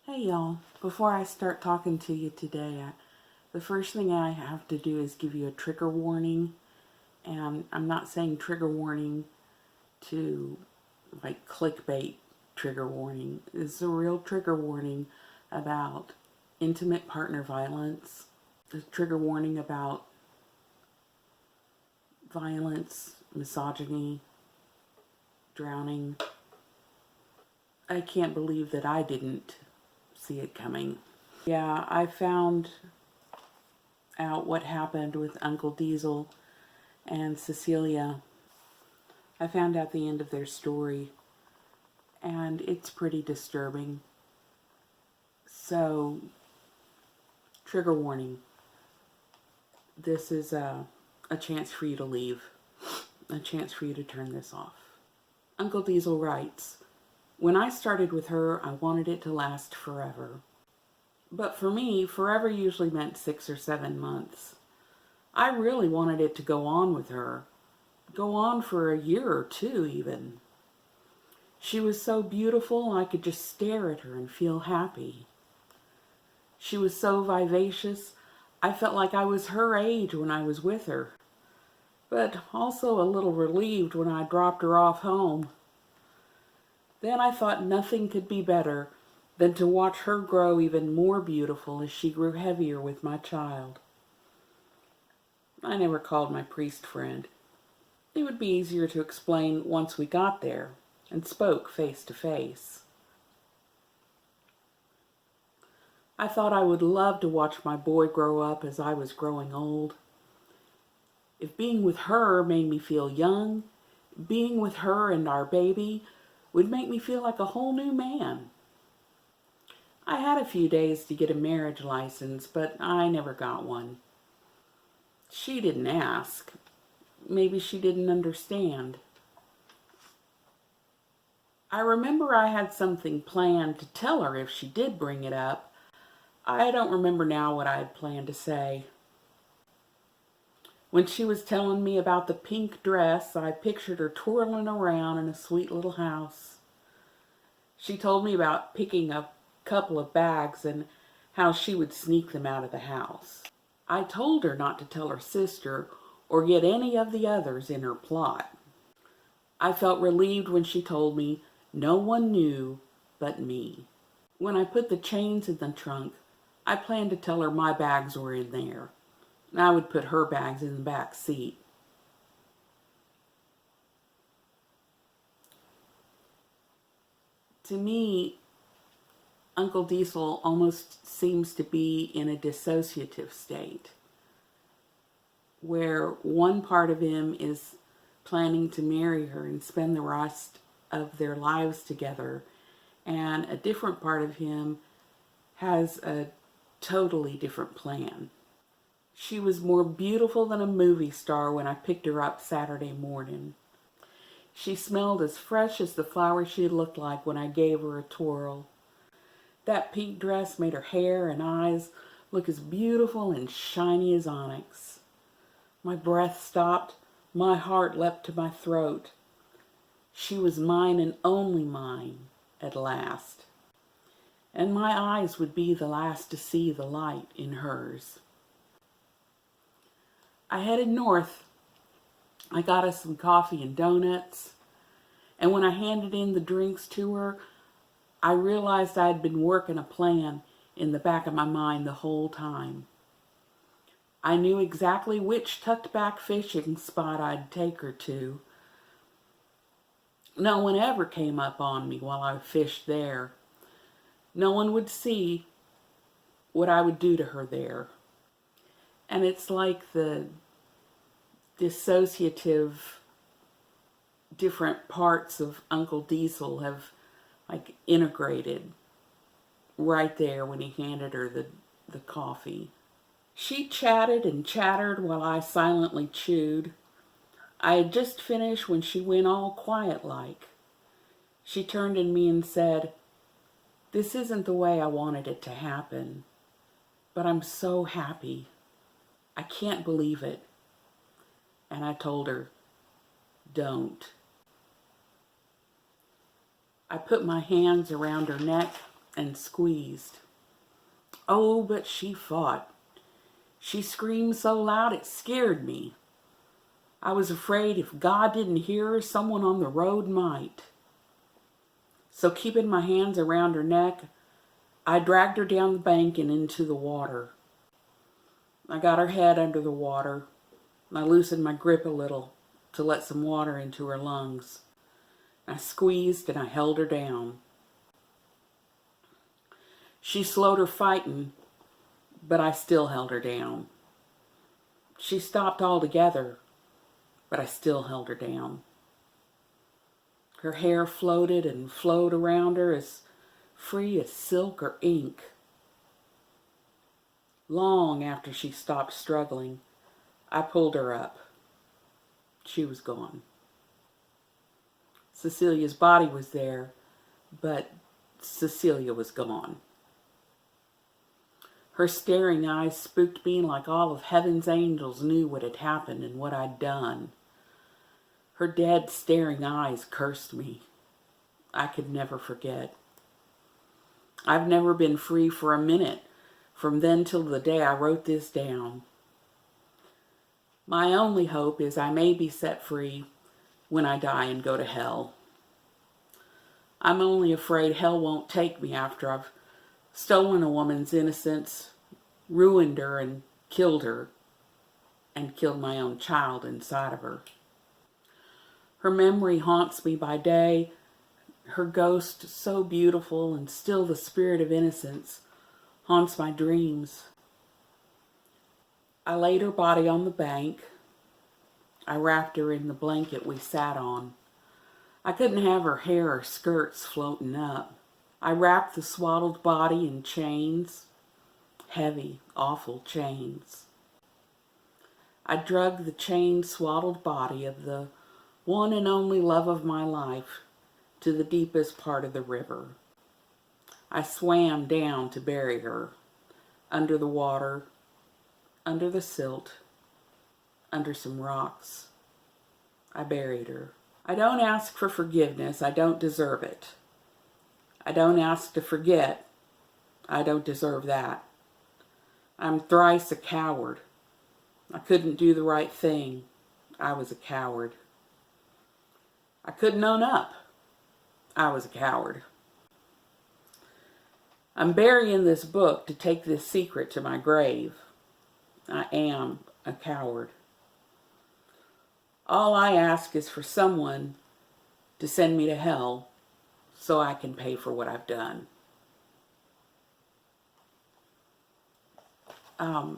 Hey y'all, before I start talking to you today, the first thing I have to do is give you a trigger warning. And I'm not saying trigger warning to like clickbait trigger warning. It's a real trigger warning about intimate partner violence. A trigger warning about violence, misogyny, drowning. I can't believe that I didn't see it coming. Yeah, I found out what happened with Uncle Diesel and Cecilia. I found out the end of their story, and it's pretty disturbing. So, trigger warning. This is a chance for you to leave, a chance for you to turn this off. Uncle Diesel writes, "When I started with her, I wanted it to last forever. But for me, forever usually meant 6 or 7 months. I really wanted it to go on with her. Go on for a year or two even. She was so beautiful I could just stare at her and feel happy. She was so vivacious, I felt like I was her age when I was with her, but also a little relieved when I dropped her off home. Then I thought nothing could be better than to watch her grow even more beautiful as she grew heavier with my child. I never called my priest friend. It would be easier to explain once we got there and spoke face to face. I thought I would love to watch my boy grow up as I was growing old. If being with her made me feel young, being with her and our baby would make me feel like a whole new man. I had a few days to get a marriage license, but I never got one. She didn't ask. Maybe she didn't understand. I remember I had something planned to tell her if she did bring it up. I don't remember now what I had planned to say. When she was telling me about the pink dress, I pictured her twirling around in a sweet little house. She told me about picking a couple of bags and how she would sneak them out of the house. I told her not to tell her sister or get any of the others in her plot. I felt relieved when she told me no one knew but me. When I put the chains in the trunk, I planned to tell her my bags were in there. I would put her bags in the back seat. To me, Uncle Diesel almost seems to be in a dissociative state, where one part of him is planning to marry her and spend the rest of their lives together, and a different part of him has a totally different plan. She was more beautiful than a movie star when I picked her up Saturday morning. She smelled as fresh as the flower she looked like when I gave her a twirl. That pink dress made her hair and eyes look as beautiful and shiny as onyx. My breath stopped. My heart leapt to my throat. She was mine and only mine at last. And my eyes would be the last to see the light in hers. I headed north. I got us some coffee and donuts. And when I handed in the drinks to her, I realized I had been working a plan in the back of my mind the whole time. I knew exactly which tucked back fishing spot I'd take her to. No one ever came up on me while I fished there. No one would see what I would do to her there. And it's like the dissociative different parts of Uncle Diesel have like integrated right there when he handed her the coffee. She chatted and chattered while I silently chewed. I had just finished when she went all quiet like. She turned to me and said, "This isn't the way I wanted it to happen, but I'm so happy. I can't believe it." And I told her, "Don't." I put my hands around her neck and squeezed. Oh, but she fought. She screamed so loud it scared me. I was afraid if God didn't hear her, someone on the road might. So keeping my hands around her neck, I dragged her down the bank and into the water. I got her head under the water, and I loosened my grip a little to let some water into her lungs. I squeezed and I held her down. She slowed her fighting, but I still held her down. She stopped altogether, but I still held her down. Her hair floated and flowed around her as free as silk or ink. Long after she stopped struggling, I pulled her up. She was gone. Cecilia's body was there, but Cecilia was gone. Her staring eyes spooked me like all of heaven's angels knew what had happened and what I'd done. Her dead, staring eyes cursed me. I could never forget. I've never been free for a minute from then till the day I wrote this down. My only hope is I may be set free when I die and go to hell. I'm only afraid hell won't take me after I've stolen a woman's innocence, ruined her and killed my own child inside of her. Her memory haunts me by day, her ghost, so beautiful and still the spirit of innocence, haunts my dreams. I laid her body on the bank. I wrapped her in the blanket we sat on. I couldn't have her hair or skirts floating up. I wrapped the swaddled body in chains, heavy, awful chains. I dragged the chained, swaddled body of the one and only love of my life to the deepest part of the river. I swam down to bury her, under the water, under the silt, under some rocks. I buried her. I don't ask for forgiveness. I don't deserve it. I don't ask to forget. I don't deserve that. I'm thrice a coward. I couldn't do the right thing. I was a coward. I couldn't own up. I was a coward. I'm burying this book to take this secret to my grave. I am a coward. All I ask is for someone to send me to hell so I can pay for what I've done. I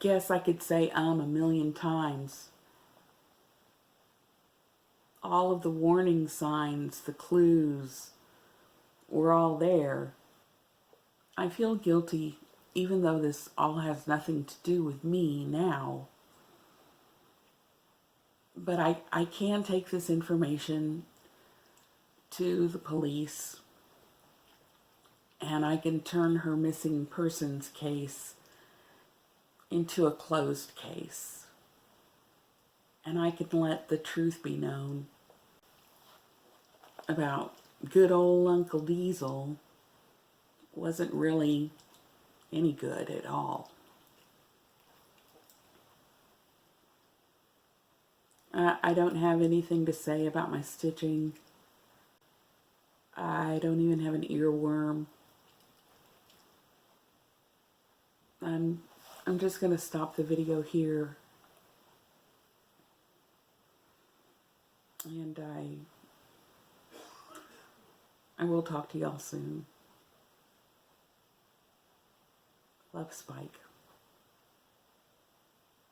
guess I could say a million times. All of the warning signs, the clues, were all there. I feel guilty even though this all has nothing to do with me now. But I can take this information to the police, and I can turn her missing persons case into a closed case. And I can let the truth be known about good old Uncle Diesel wasn't really any good at all. I don't have anything to say about my stitching. I don't even have an earworm. I'm just going to stop the video here. And I will talk to y'all soon. Love, Spike.